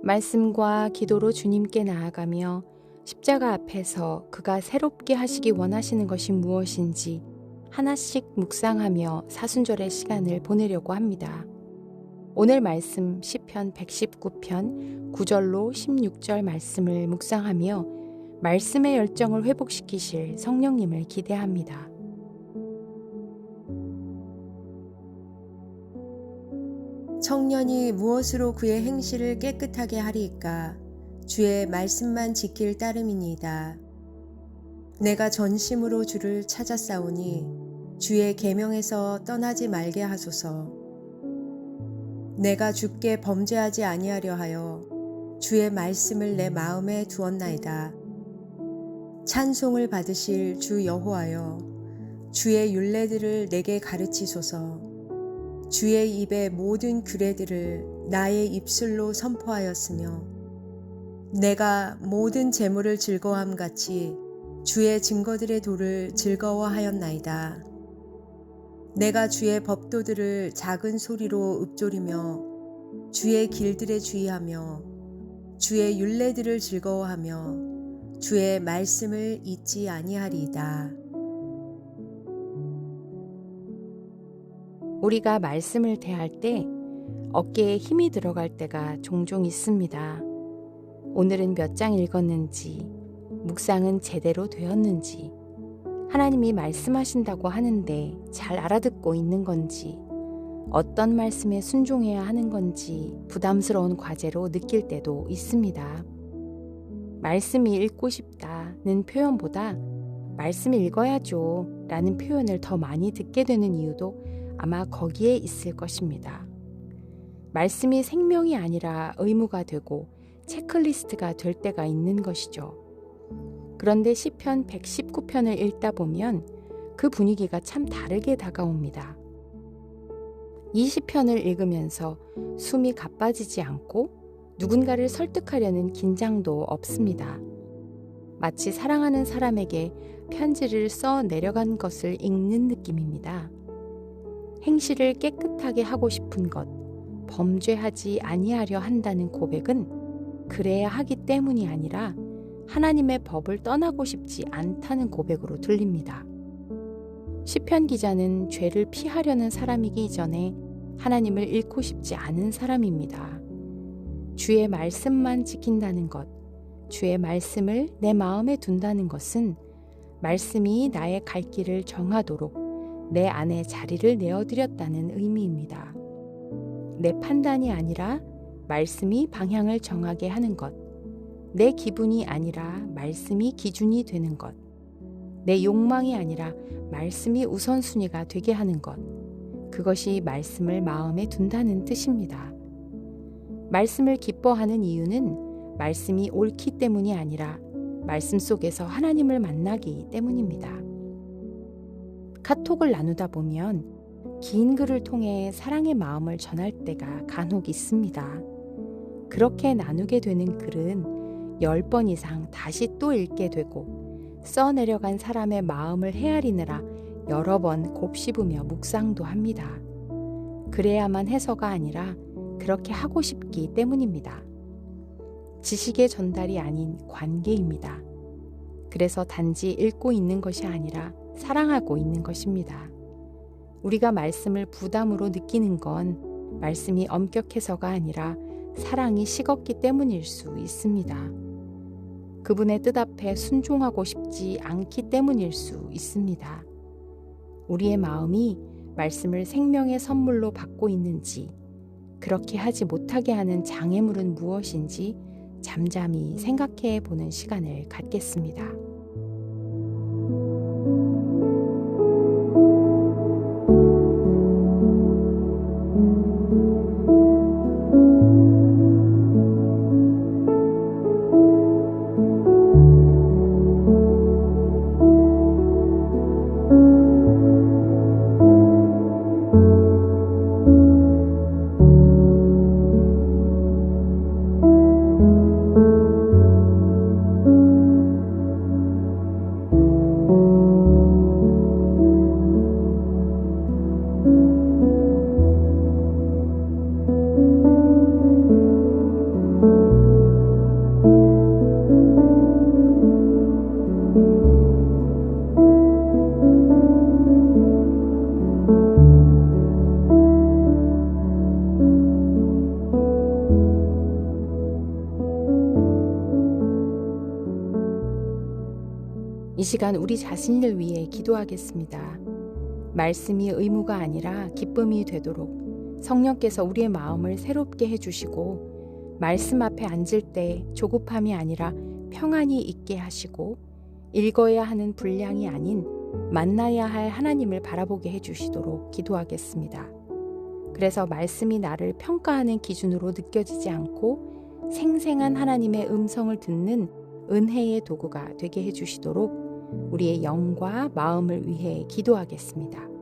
말씀과 기도로 주님께 나아가며 십자가 앞에서 그가 새롭게 하시기 원하시는 것이 무엇인지 하나씩 묵상하며 사순절의 시간을 보내려고 합니다. 오늘 말씀 시편 119편 9절로 16절 말씀을 묵상하며 말씀의 열정을 회복시키실 성령님을 기대합니다. 청년이 무엇으로 그의 행실을 깨끗하게 하리이까? 주의 말씀만 지킬 따름이니이다. 내가 전심으로 주를 찾았사오니 주의 계명에서 떠나지 말게 하소서. 내가 주께 범죄하지 아니하려 하여 주의 말씀을 내 마음에 두었나이다. 찬송을 받으실 주 여호와여, 주의 율례들을 내게 가르치소서. 주의 입의 모든 규례들을 나의 입술로 선포하였으며 내가 모든 재물을 즐거워함 같이 주의 증거들의 도를 즐거워하였나이다. 내가 주의 법도들을 작은 소리로 읊조리며 주의 길들에 주의하며 주의 율례들을 즐거워하며 주의 말씀을 잊지 아니하리이다. 우리가 말씀을 대할 때 어깨에 힘이 들어갈 때가 종종 있습니다. 오늘은 몇 장 읽었는지, 묵상은 제대로 되었는지, 하나님이 말씀하신다고 하는데 잘 알아듣고 있는 건지, 어떤 말씀에 순종해야 하는 건지 부담스러운 과제로 느낄 때도 있습니다. 말씀이 읽고 싶다는 표현보다 말씀 읽어야죠 라는 표현을 더 많이 듣게 되는 이유도 아마 거기에 있을 것입니다. 말씀이 생명이 아니라 의무가 되고 체크리스트가 될 때가 있는 것이죠. 그런데 시편 119편을 읽다 보면 그 분위기가 참 다르게 다가옵니다. 이 시편을 읽으면서 숨이 가빠지지 않고 누군가를 설득하려는 긴장도 없습니다. 마치 사랑하는 사람에게 편지를 써 내려간 것을 읽는 느낌입니다. 행실을 깨끗하게 하고 싶은 것, 범죄하지 아니하려 한다는 고백은 그래야 하기 때문이 아니라 하나님의 법을 떠나고 싶지 않다는 고백으로 들립니다. 시편 기자는 죄를 피하려는 사람이기 이전에 하나님을 잃고 싶지 않은 사람입니다. 주의 말씀만 지킨다는 것, 주의 말씀을 내 마음에 둔다는 것은 말씀이 나의 갈 길을 정하도록 내 안에 자리를 내어드렸다는 의미입니다. 내 판단이 아니라 말씀이 방향을 정하게 하는 것, 내 기분이 아니라 말씀이 기준이 되는 것, 내 욕망이 아니라 말씀이 우선순위가 되게 하는 것, 그것이 말씀을 마음에 둔다는 뜻입니다. 말씀을 기뻐하는 이유는 말씀이 옳기 때문이 아니라 말씀 속에서 하나님을 만나기 때문입니다. 카톡을 나누다 보면 긴 글을 통해 사랑의 마음을 전할 때가 간혹 있습니다. 그렇게 나누게 되는 글은 10번 이상 다시 또 읽게 되고 써내려간 사람의 마음을 헤아리느라 여러 번 곱씹으며 묵상도 합니다. 그래야만 해서가 아니라 그렇게 하고 싶기 때문입니다. 지식의 전달이 아닌 관계입니다. 그래서 단지 읽고 있는 것이 아니라 사랑하고 있는 것입니다. 우리가 말씀을 부담으로 느끼는 건 말씀이 엄격해서가 아니라 사랑이 식었기 때문일 수 있습니다. 그분의 뜻 앞에 순종하고 싶지 않기 때문일 수 있습니다. 우리의 마음이 말씀을 생명의 선물로 받고 있는지, 그렇게 하지 못하게 하는 장애물은 무엇인지 잠잠히 생각해 보는 시간을 갖겠습니다. 시간 우리 자신을 위해 기도하겠습니다. 말씀이 의무가 아니라 기쁨이 되도록 성령께서 우리의 마음을 새롭게 해주시고 말씀 앞에 앉을 때 조급함이 아니라 평안이 있게 하시고 읽어야 하는 분량이 아닌 만나야 할 하나님을 바라보게 해주시도록 기도하겠습니다. 그래서 말씀이 나를 평가하는 기준으로 느껴지지 않고 생생한 하나님의 음성을 듣는 은혜의 도구가 되게 해주시도록 우리의 영과 마음을 위해 기도하겠습니다.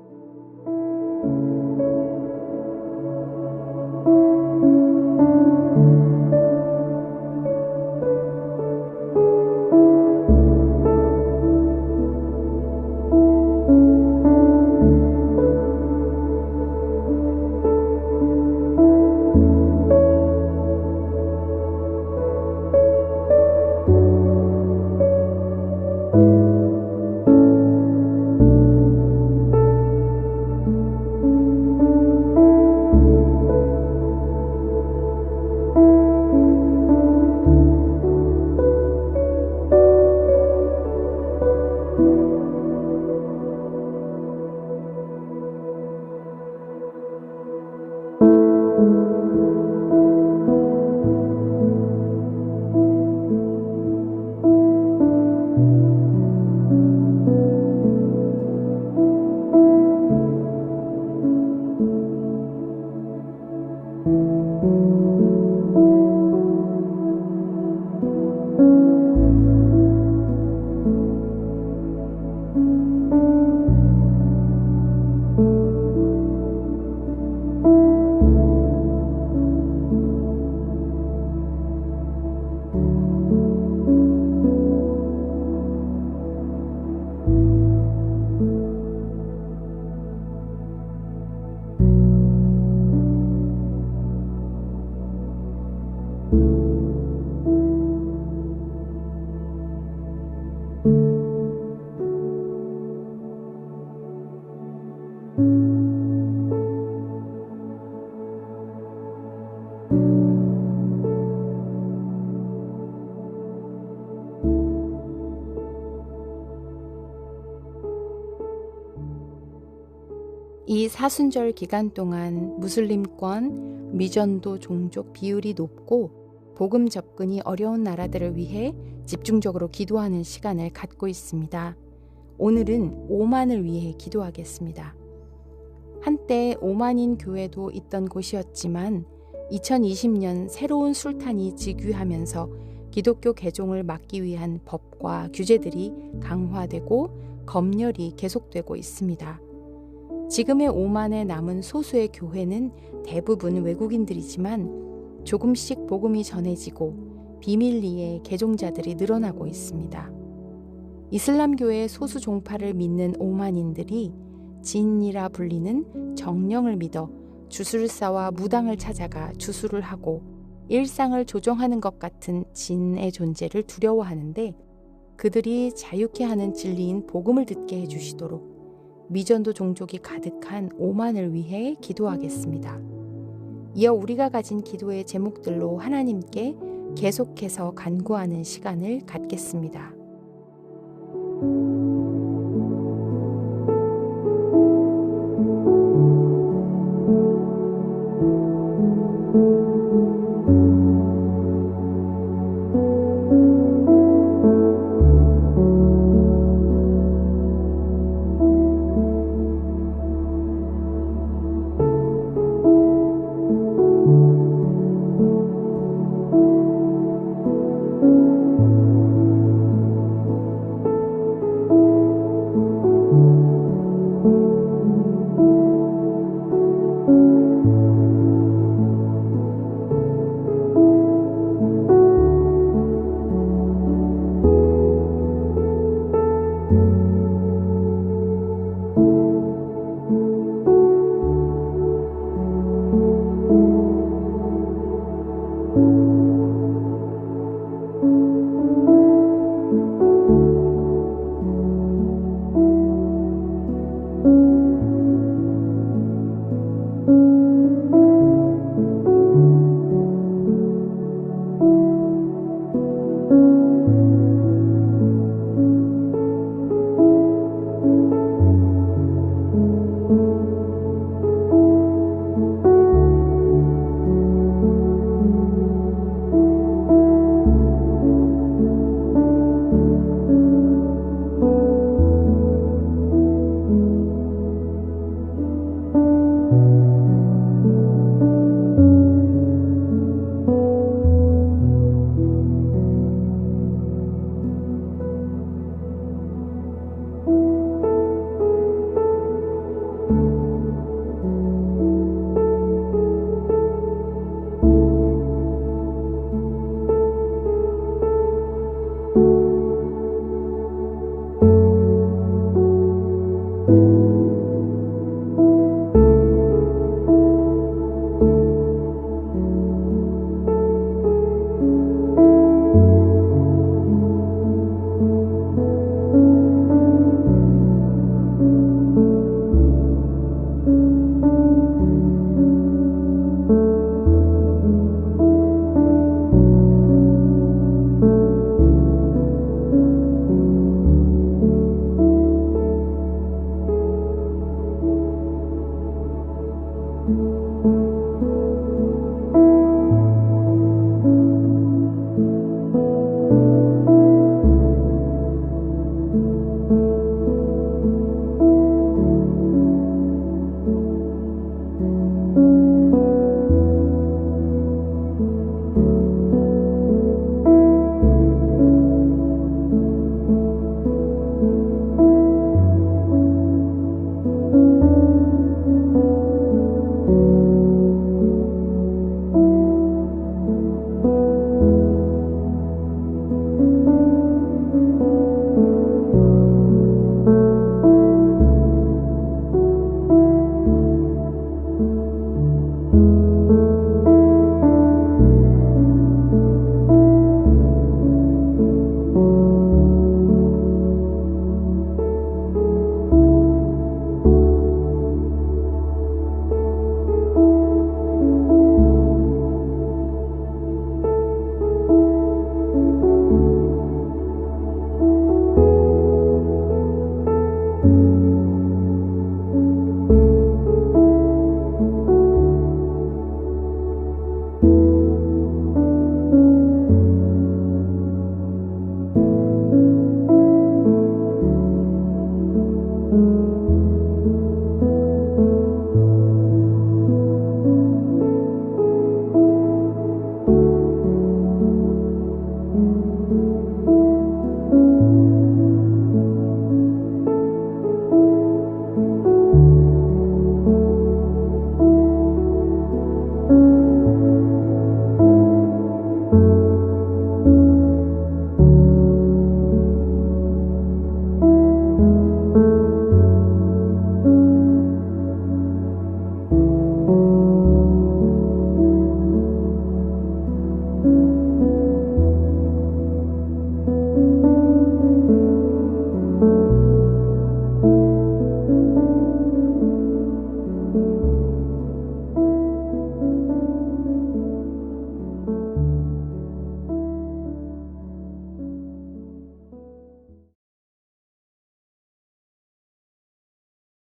이 사순절 기간 동안 무슬림권, 미전도 종족 비율이 높고 복음 접근이 어려운 나라들을 위해 집중적으로 기도하는 시간을 갖고 있습니다. 오늘은 오만을 위해 기도하겠습니다. 한때 오만인 교회도 있던 곳이었지만 2020년 새로운 술탄이 즉위하면서 기독교 개종을 막기 위한 법과 규제들이 강화되고 검열이 계속되고 있습니다. 지금의 오만에 남은 소수의 교회는 대부분 외국인들이지만 조금씩 복음이 전해지고 비밀리에 개종자들이 늘어나고 있습니다. 이슬람교의 소수 종파를 믿는 오만인들이 진이라 불리는 정령을 믿어 주술사와 무당을 찾아가 주술을 하고 일상을 조정하는 것 같은 진의 존재를 두려워하는데 그들이 자유케 하는 진리인 복음을 듣게 해주시도록 미전도 종족이 가득한 오만을 위해 기도하겠습니다. 이어 우리가 가진 기도의 제목들로 하나님께 계속해서 간구하는 시간을 갖겠습니다.